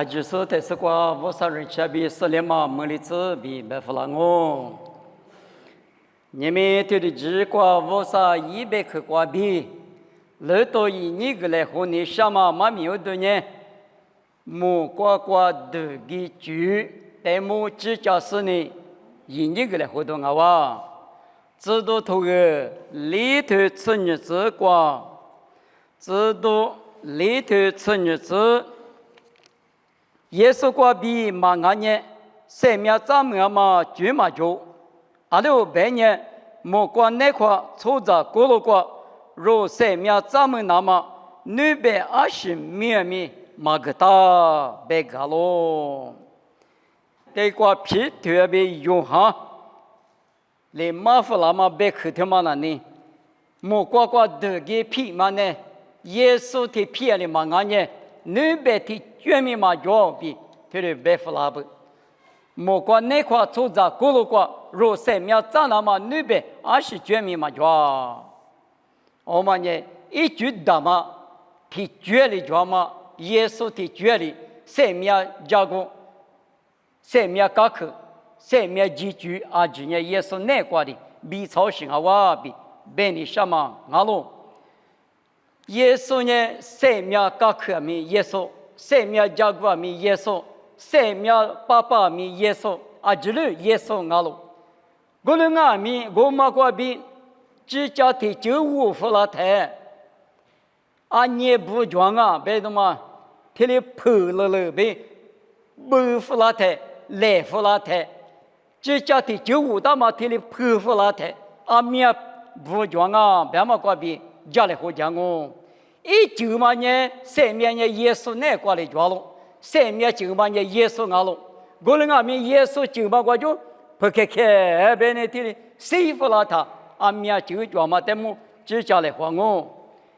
就是但是qua vô sa人下比斯里马莫里兹比白弗拉我，你们对的只qua vô sa 100克qua比，老多以你个来和你什么嘛没有的呢？莫qua的个句，但莫只叫是呢，以你个来活动啊哇，知道头个里头吃日子qua，知道里头吃日子。耶稣过比马安年，生命咱们嘛就嘛就，阿六百年莫过那块抽着过路过，若生命咱们那么220米马个大白个咯，这个皮特别用哈，来马夫拉嘛白克特嘛那呢，莫过这个皮嘛呢，耶稣的皮里马安年200的。全民嘛就比他的白弗拉布，莫过那块土着咕噜过，若生命长那么220全民嘛就，我们呢一句大嘛，提绝里就嘛，耶稣提绝里，生命加工，生命改革，生命记住啊，今年耶稣那块的比超性啊哇比，便利什么阿龙，耶稣呢生命改革咪耶稣。生命加过米耶稣，生命爸爸米耶稣，阿吉鲁耶稣阿鲁，我们阿米我马过比，只家的95弗拉台，阿尼不装啊，别的嘛，他的破了呗，不弗拉台，来弗拉台，只家的95大嘛，他的破弗拉台，阿米不装啊，别嘛过比，家里好讲哦。19年生命呢耶稣那过来抓了，生命19年耶稣阿了，我们阿米耶稣19过就不开开，别那天谁不拉他，阿米就抓嘛，但么只叫来还我，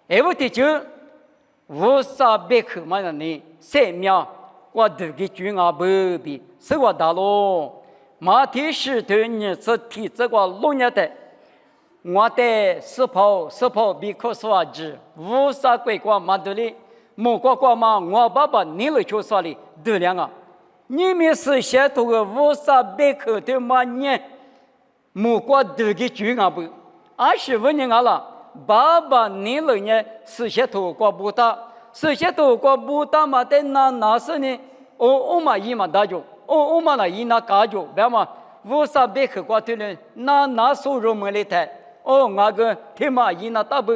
哎我的就无啥别克嘛呢，生命我这个军啊不比，是我大咯，马蹄石头你是体这个6年的。我的石头比可说是无啥鬼光马德里，莫过嘛，我爸爸你了就说的对了啊！你们是写头个无啥别口的嘛呢？莫过这个句啊不，25年了，爸爸你了呢是写头过不大，是写头过不大嘛？但那是呢？我嘛一嘛大就，我嘛那一那家就，别嘛无啥别口过对了，那收入没来台。我个天马伊那大不，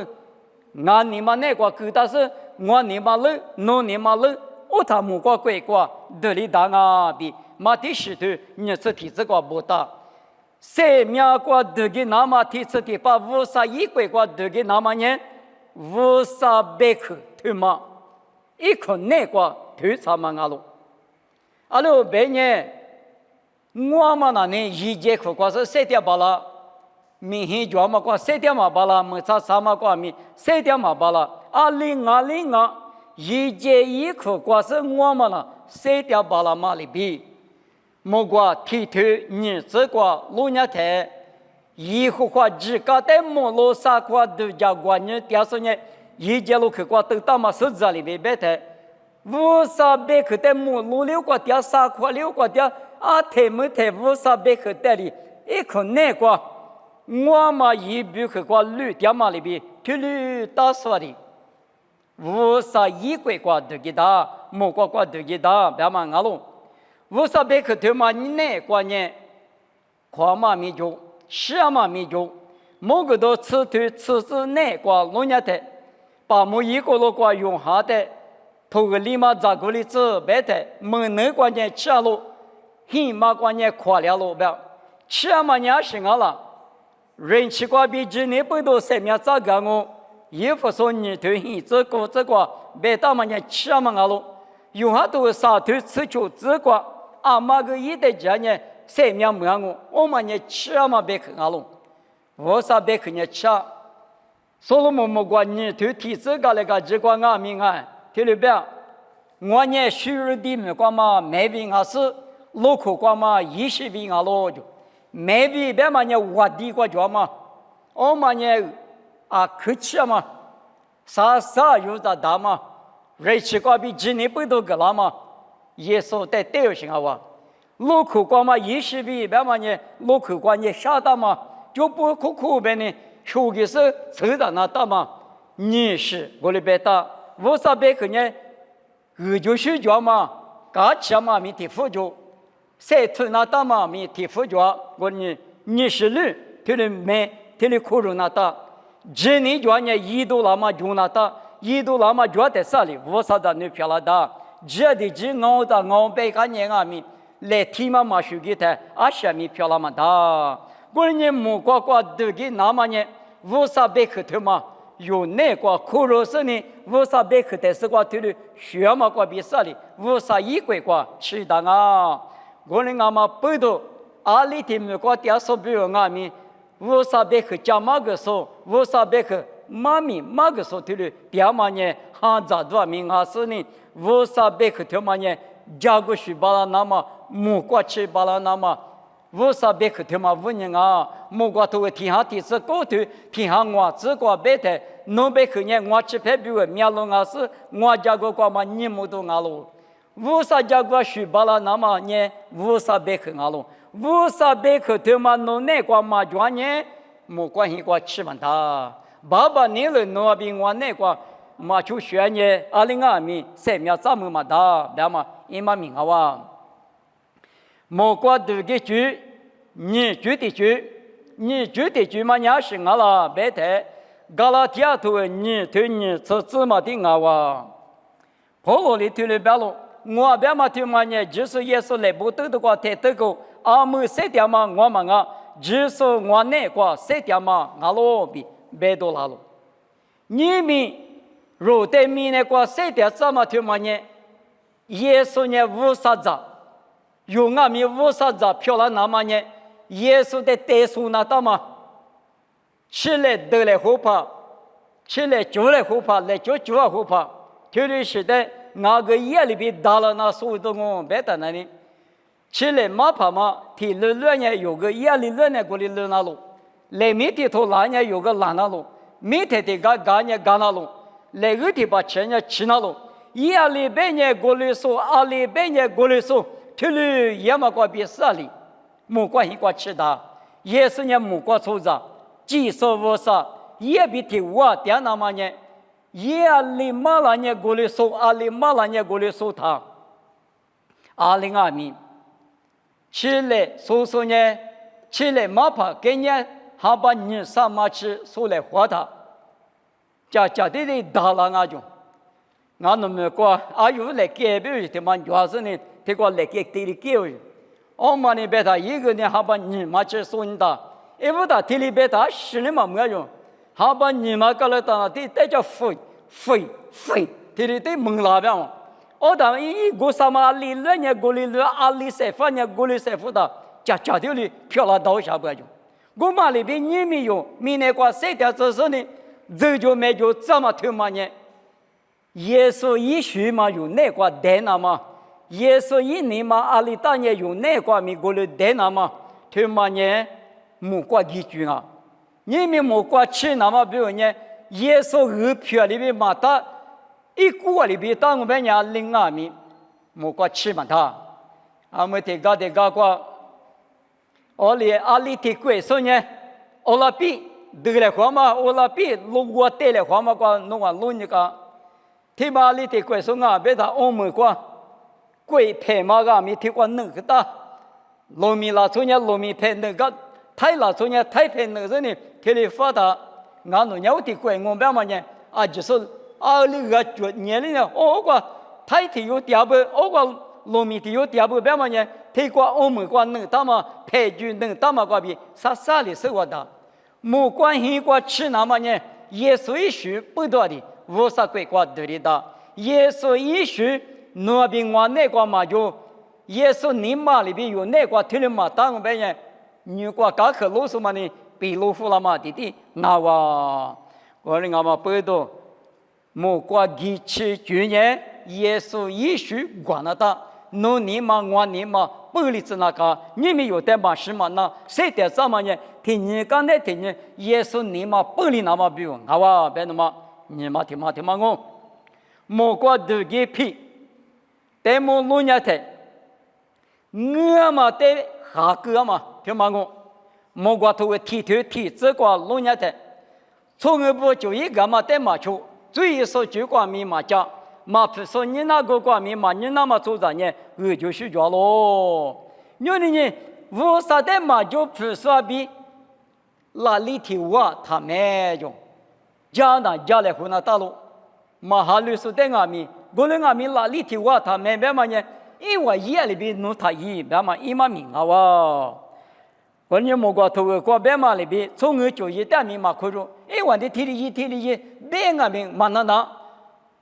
俺你妈那个狗但是我你妈了，侬你妈了，我他木瓜鬼瓜，这里大啊比马蹄石头，你是体这个不大，生命瓜这个那么体这的把无啥一鬼瓜这个那么呢，无啥别克对吗？一口那个头啥嘛阿罗，阿罗别呢，我们那呢一节课瓜是7点8了。明天就嘛过7点嘛巴拉，没差啥嘛过米7点嘛巴拉，2020啊，一节一课过是我们了7点巴拉嘛里比，莫过提头日子过6年台，以后话自家的莫罗啥过都叫过年第2年，一节路去过都到嘛是这里边白台，无啥别去的莫路6过第3过6过第啊台没台无啥别去的里，一口那过。我嘛一笔去过绿点嘛里边，铁绿大说的，无啥一鬼过这个大，莫过这个大，别嘛阿龙，无啥别去头嘛你那过年，跨嘛没就，吃嘛没就，某个都吃头吃是那过6年的，把某一个路过用下的，头个立马咋个里子白的，没那过年吃了，黑嘛过年跨了路别，吃嘛年是阿了。人气瓜比今年不多生命咋个我，也不说你头黑这个，别大嘛年吃嘛阿喽，用下都啥头吃就这个，阿妈个一代家呢生命没我嘛年吃嘛别去阿喽，我啥别去年吃，所罗门莫管你头提这个那个这个阿明啊，听了别，我呢收入的没管嘛没病还是路口管嘛20病阿喽就。maybe 别嘛呢我地过着嘛，我嘛呢啊客气嘛，啥有咋大嘛，人气过比今年不都个了嘛，耶稣在对上啊，路口关嘛，一时比别嘛呢，路口关也下到嘛，就不苦边呢，手机是车的那大嘛，你是我的别打，我啥别个呢，就是叫嘛，嘎起嘛咪提辅助，谁推那大嘛咪提辅助，我你是路，他的没，他的苦肉那大，这你叫呢一度那么就那大，一度那么就在啥里，我啥的你漂亮大。这的只熬的熬背个年啊咪，来提嘛手机台，下面漂亮嘛哒。我呢木瓜都给那么呢，无啥别克头嘛，有那个苦肉是呢，无啥别克的是个头的，学嘛个比啥哩，无啥一个吃的啊。我呢嘛不都，阿里的木瓜点手比如啊咪，无啥别克加嘛个手，无啥别克妈咪嘛个手头的，点嘛呢，哈咋多名啊是呢？我啥别克条嘛呢？家个许巴拉那么木瓜吃巴拉那么，我啥别克条嘛？我人啊，木瓜头天下地是高头，天下我只个别的，侬别克呢？我吃排比个面龙啊是，我家个个嘛你木都阿罗，我啥家个许巴拉那么呢？我啥别克阿罗，我啥别克条嘛？侬那个嘛专呢？木瓜一个吃完它，爸爸你了侬比我那个。嘛就选呢，阿里阿米3秒咱们嘛打，那么伊嘛明啊哇，莫过这个句，你句的句，你句的句嘛也是阿拉白的，加拉提亚头你头你吃芝麻的啊哇，保罗里头里边咯，我边嘛头嘛呢，就是也是来不得的个太得个，阿姆3点嘛我嘛啊，就是我那个3点嘛阿罗比白多拉咯，你们。如对面那个谁的怎么听嘛呢？耶稣呢无啥子，有俺们无啥子漂亮那么呢？耶稣的带数那大嘛，起来得来后怕，起来就来后怕，来就来后怕。特别是在那个夜里边打了那所有的我别的那里，起来马怕嘛，提了呢有个夜里呢过来了那路，来面的头那呢有个拉那路，面的个呢干那路。来个地方钱呢吃那路，一里边呢过来说，二里边呢过来说，头里也么个别啥里，木瓜一个吃的，也是呢木瓜粗子，几说无啥，也比提我点那么呢，一里马拉呢过来说，二里马拉呢过来说他，二零二米，吃来说呢，吃来马怕给呢，还把你上马吃说来活他。家的打了那种，俺那么个阿有来改变的嘛，主要是呢，这个来改地里改变。我们那边他一个呢，还把你妈去送的，因为他地里边他是那么没用，还把你妈搞了到地带叫飞，地里对蒙那边嘛。我当一个什么阿里乱呢，过里乱阿里塞饭呢，过里塞饭的，家的里漂亮到下边就。我妈那边你没有，没那个谁的只是呢？这就没就这么听嘛呢？耶稣一许嘛有那个带那嘛？耶稣一年嘛阿里当年有那个米过来带那嘛？听嘛呢？木瓜几句啊？你们木瓜吃那么比如呢？耶稣二票里边嘛他一锅里边当我们家另外米木瓜吃嘛他，我们这个，我里阿里的贵说呢，我那比。得来话嘛，我那边路我带来话嘛，个弄啊弄一个，天马里的贵松啊，别他欧美个贵配嘛个，没听过那个的，农民拉出呢，农民配那个，太拉出呢，太配那个呢，天里发达，俺农有的贵，我别嘛呢，啊就是20个年龄呢，我个太体有第二步，我个农民的有第二步，别嘛呢，听过欧美个那个嘛，配剧那个嘛个比啥的是我的。木关系过吃那么呢？耶稣一许不多的，无啥鬼过得里的。耶稣一许那边我那个嘛就，耶稣你妈里边有那个听了嘛，当边呢，你过刚去路上嘛呢，被路虎了嘛弟，那哇，我们嘛不多，木过几吃去年，耶稣一许管了他。侬你嘛我你嘛，不理子那个，你们有点嘛是嘛那，谁的什么呢？听你刚才听你，耶稣你嘛不理那么比如，好吧？别那么，你嘛听嘛我，莫过这个屁， แต่โมลุญญาเถเงือมาแต่หาเกลือมาเพียงมังโมกว่าตัวที่ถือที่เจกว่าลุญญาเถ从而不就一个嘛得嘛出，最少就光明嘛讲，嘛不说你那个光明嘛，你那么做啥呢？就睡觉咯。有的人为啥的嘛就不说比那里头啊他没用，家那家来湖南大陆，嘛哈律师的阿米，过来阿米那里头啊他没别嘛呢？因为夜里边弄他一别嘛一嘛命啊哇。我你莫过头个过别嘛里边，从而就一点米嘛可着，我的体力别个命嘛那，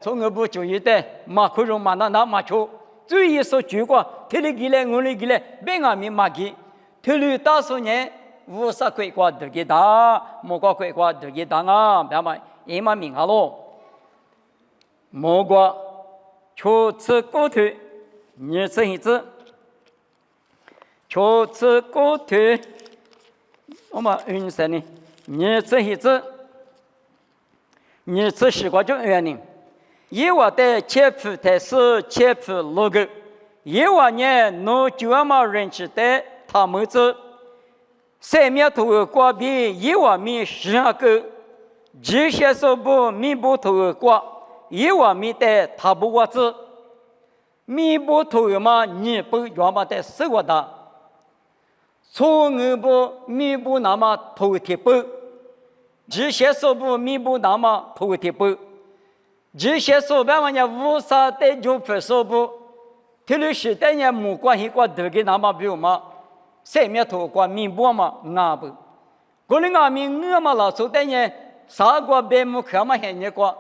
从而不就一点嘛可着嘛那嘛出，最一说句话，体力给来我力给来，别个命嘛给，体力大数年无啥鬼话得给打，莫过鬼话得给打啊，别嘛一嘛命啊咯，莫过初次过头，你这一次。初次过头，我们运生呢？你这一次，你这习惯就原因。一万的切腹的是切腹六个，一万年农就嘛人吃的他们子，三面头瓜比一万米12个，这些说不米不头瓜，一万米的他不瓜子，米不头嘛你不要嘛的十个的。从而不弥补那么头贴补，这些说不弥补那么头贴补，这些说白话呢，无啥的就不说不，特别是的呢，没关系过得给那么比如嘛，三面头过弥补嘛，那不，过来俺们我嘛老说的呢，啥个白木看嘛现你过，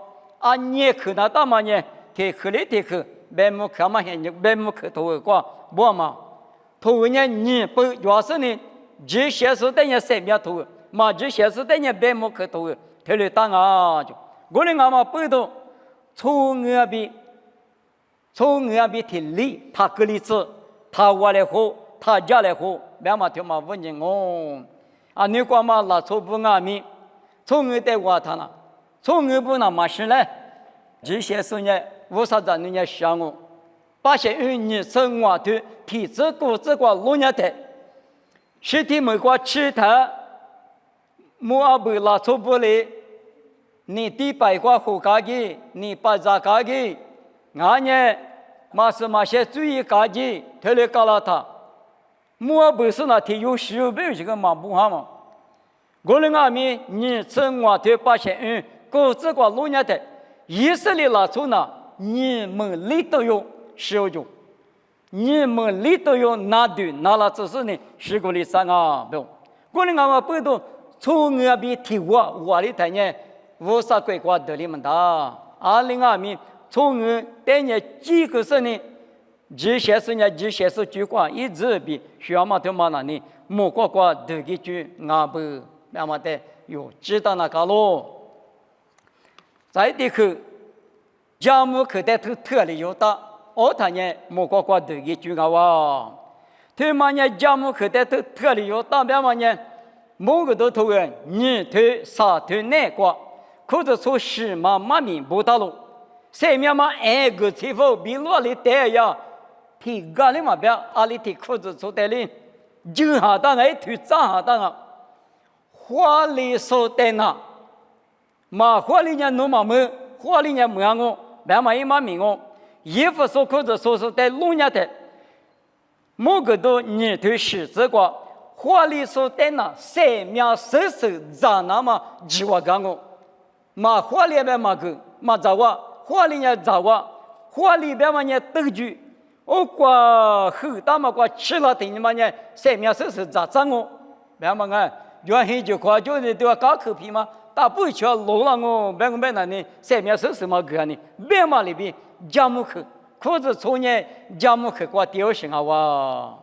你看那大嘛呢，贴去里贴去，白木看嘛现你白木看头过，不嘛。头呢，你不要是呢，这些是等于三面头，嘛这些是等于白木克头，特别大啊就，我们俺们不懂，从那边提理，他个例子，他我来好，他家来好，别嘛听嘛问人哦，你管嘛拉错不俺们，从那带我他了，从那不那嘛事嘞，这些是呢，为啥子人家想我？把些你生活的体质骨质过老年的，身体没过其他，莫阿不拉错不来，你第八过后家己，你把咋家己，俺呢，嘛是嘛些注意家己，特别搞了他，莫不是那天有手表这个嘛不好嘛，我们阿米你生活的把些骨质过老年的，意识里拉错呢，你们里都有。使用，你们里头有拿对拿了只是呢，是个里三啊不，过来俺们不都从那边提我里头呢，无啥鬼话得里面的，2020年从那带呢几个是呢，这些是句话一直比需要嘛对嘛那呢，莫过得个句俺不那么的有知道那个咯，再的去，项目可得特例有的。他呢，莫过得一句个哇，他嘛呢，家母可得特里有代表嘛呢，某个都头人，你头啥头哪个，可是说是嘛明不到路，谁面嘛个欺负比罗里带呀，提个里嘛别，里提裤子出带哩，就下当头长下当啊，花里说带那，嘛花里呢弄嘛么，花里呢么样哦，别嘛一嘛明哦。衣服说裤子说是在农业的，某个都你对是这个，花里说在那三面手长那么几万干哦，嘛花里边嘛个嘛咋哇，花里呢咋哇，花里边嘛呢斗具，我过后大嘛过吃了等你嘛呢三面手咋长哦，别嘛个原先就夸就是对吧搞口皮嘛，大不去路了哦，别个别那呢三面手嘛个呢，别嘛里边。家母去，可是从年家母去过丢心啊哇！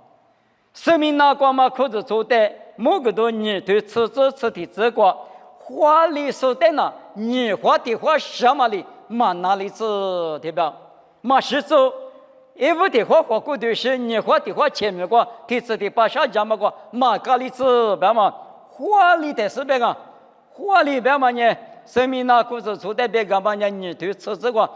生命那光嘛，可是做的某个多你对吃的这个花里说的呢，你花的花什么里嘛哪里子对吧？嘛是说，一屋的花花过的是你花的花前面过，提子的把啥家嘛过嘛咖里子别嘛，花里的是别个，花里别嘛呢，生命那可是做的别个嘛呢，你对吃这个。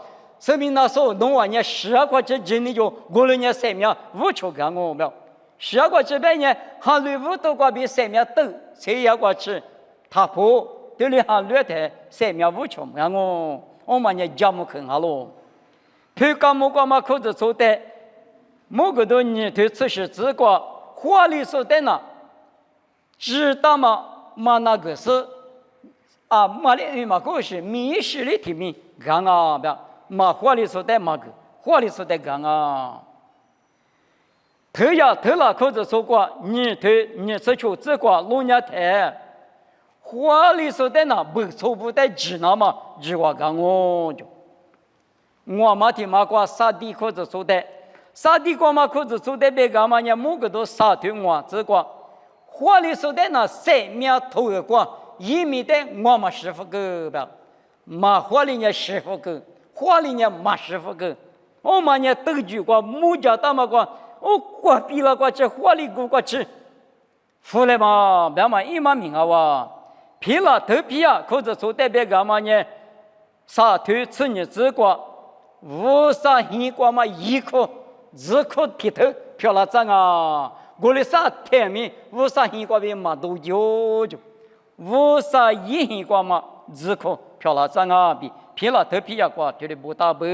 生命那时候农完年12块钱今年就5年3年5球干我没有12块钱半年还绿5多块比3年多谁也过去他不对你还绿的3年5球干我们也家母看好了推干木干嘛口子做的某个多年对此事之过花里说的呢知道吗嘛那个是啊嘛里嘛个是民事的提名干啊不嘛花里说的嘛个花里说的干啊头呀头了口子说过你对你是求这个老年台花里说的呢不错不带知道嘛知我干我就我嘛听嘛过沙地口子说的沙地过嘛口子说的别干嘛呢某个都沙头我这个花里说的那3面头的过一米的我嘛师傅个吧嘛花里呢师傅个花里呢嘛师傅个我嘛呢都句过木家大嘛过我过比了过去花里过去服了嘛别嘛一嘛名啊哇皮了头皮啊口子说的别干嘛呢沙头吃你这个无啥一个嘛一颗只颗皮头漂了脏啊我的啥天命无啥一个比嘛都有就无啥一个嘛只颗漂了脏啊比皮了头皮啊过就是不大不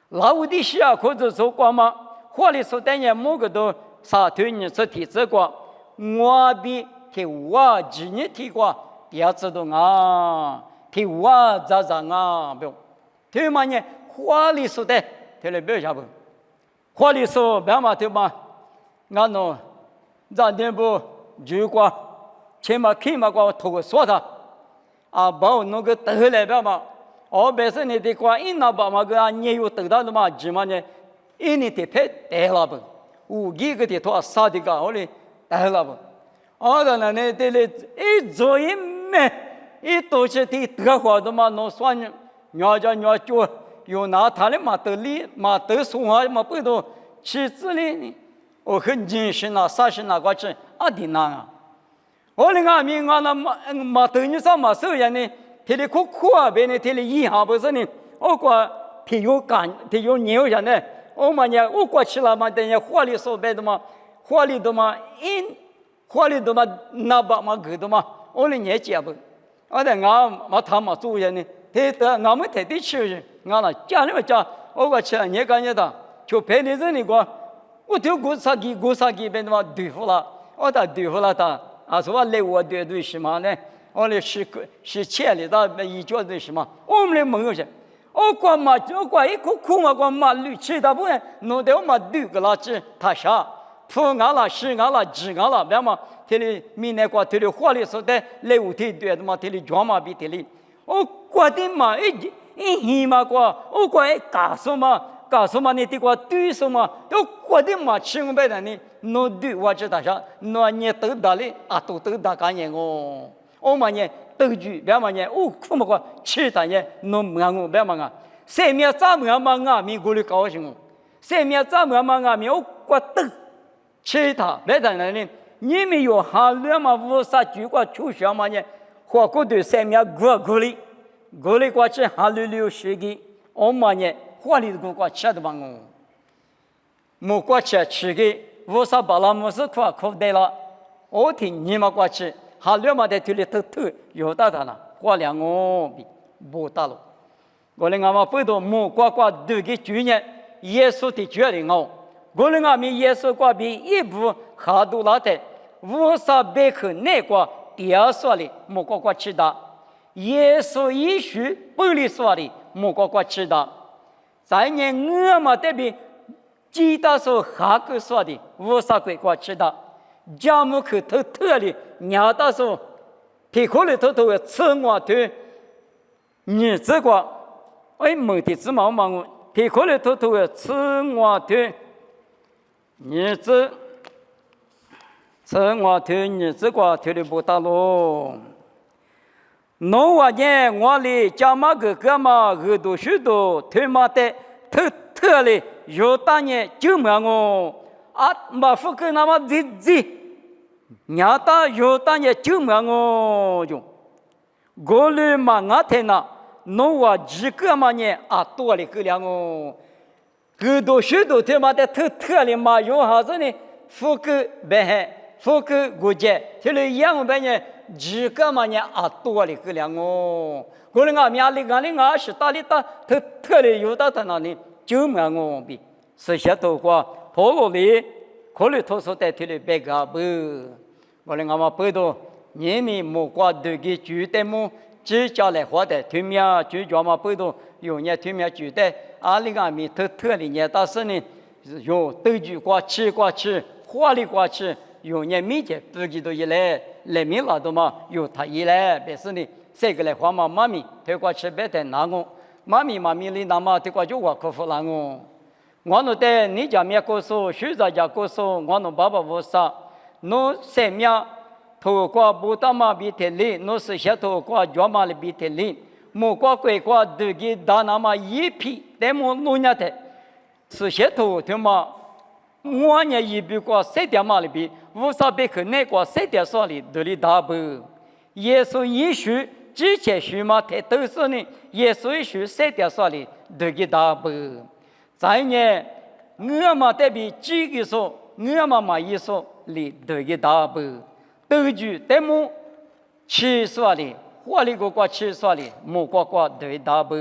老的西啊可是说过嘛花里说的人某个都沙头你这体这个我比替我几年提过要知道啊替我咋咋啊不对嘛呢花里说的对了不要下不花里说别嘛对嘛俺喏咱这不如果前嘛看嘛过头个说他啊把那个得来别嘛哦别是你的过一那把嘛个你有得到的嘛起码呢一年的配得了不五几个的多少的个我哩得了不哦的呢对了一做一没一都是的得活的嘛能算鸟家鸟就有拿他的嘛得力嘛得送啊嘛不都其次呢我很认识那30那个去啊的那啊我那个名啊那嘛等于说嘛所以呢他的苦苦啊别呢他的遗憾不是呢我过他有感他有牛人呢我们呢我过去了嘛等于花里说白的嘛花里的嘛花里的嘛那把嘛个的嘛我的年纪不我的俺嘛他嘛做人呢他的俺们他的去俺那家里面家我过去你感觉到就陪你这里过我就过啥给别的嘛对付了我打对付了他啊说来我对什么呢我的是钱里的一脚对什么我们的梦有些我过嘛就过一口苦嘛过嘛绿吃的不然弄得我嘛对个垃圾他啥铺俺了是俺了治俺了别嘛这里明年过这里花里说的来五天对的嘛这里装嘛比这里我过的嘛一嘛过我过干什么你这个对什么要过的嘛清白的你弄对我知道啥弄你得到了啊都得到干净哦我们呢都住别嘛呢我苦么个吃的呢弄么我别嘛啊谁面咋么嘛啊咪过来高兴哦谁面咋么嘛啊咪我过得吃它别的呢你们有hand了嘛无啥就过出学嘛呢或过对谁面过来过去hand了了学的我们呢花里头过吃的嘛我没过去吃的无啥把那没事苦的了我听你们过去hand了嘛在这里头有大的了花两我不大了我们俺们不都没过对个主人耶稣的决定哦我们俺们耶稣过比一步下多了的无啥别可那个第二说的没过吃的耶稣一许不里说的没过吃的在年我们这边记得说下个说的无啥过吃的家母去偷的娘的说提口里偷的吃我的你这个哎没的芝麻嘛提口里偷的吃我的你这吃我的你这个提的不大喽农活呢我哩家嘛个嘛耳朵许多推嘛的特哩有大呢就么我啊嘛不跟那么娘大有大呢就么我就我哩嘛我天呐侬我几个嘛呢啊多了个两哦，很多许多他妈的特的嘛用啥子呢？富个白富个国家，这里养白呢几个嘛呢啊多了个两哦，可能俺们是大的大特的有的在那里就没我比，是些多话跑路里，可能他说在这里白个不，可能俺们不多。你们莫挂对个主的么？只叫来活的，对面就叫嘛不多，有人对面主的，阿里个面特的人但是呢，有斗具挂起，花里挂起，有人面前自己都一来面老多嘛，有他一来，但是呢，这个来花嘛妈咪，他挂起白的拿我，妈咪里拿嘛，他挂就我克服了我。我弄的你家面告诉，徐家家告诉，我弄爸爸我啥，侬生命。透过不大马比特里，侬是些透过专马的比特里，莫过贵过对个大那么一批，但么弄伢的，是些透他妈，我伢一比过3点马里比，无啥比可那过3点少里都里大不，耶稣一许之前许嘛，他都是呢，耶稣一许3点少里都给大不，再呢，我嘛得比几个说，我嘛一说里都给大不。斗具得么吃说的，火里个吃说的，木个对大不？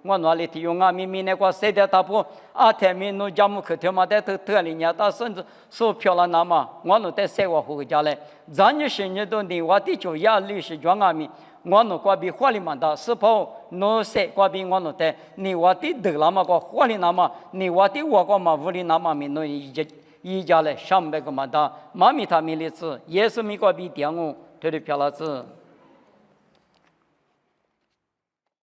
我哪里提用啊？明明那个谁的大不？啊，天明侬家木口条嘛，在特里人家甚至说漂亮那嘛，我侬在生活回家来，咱就生日都你我的就要历史讲阿米，我侬个比火里嘛大，是否侬谁个比我侬的？你我的得了嘛个火里那嘛，你我的我个嘛屋里那嘛咪侬一家来上百个嘛的，妈咪他们的子，也是美国比点我，这里漂亮子。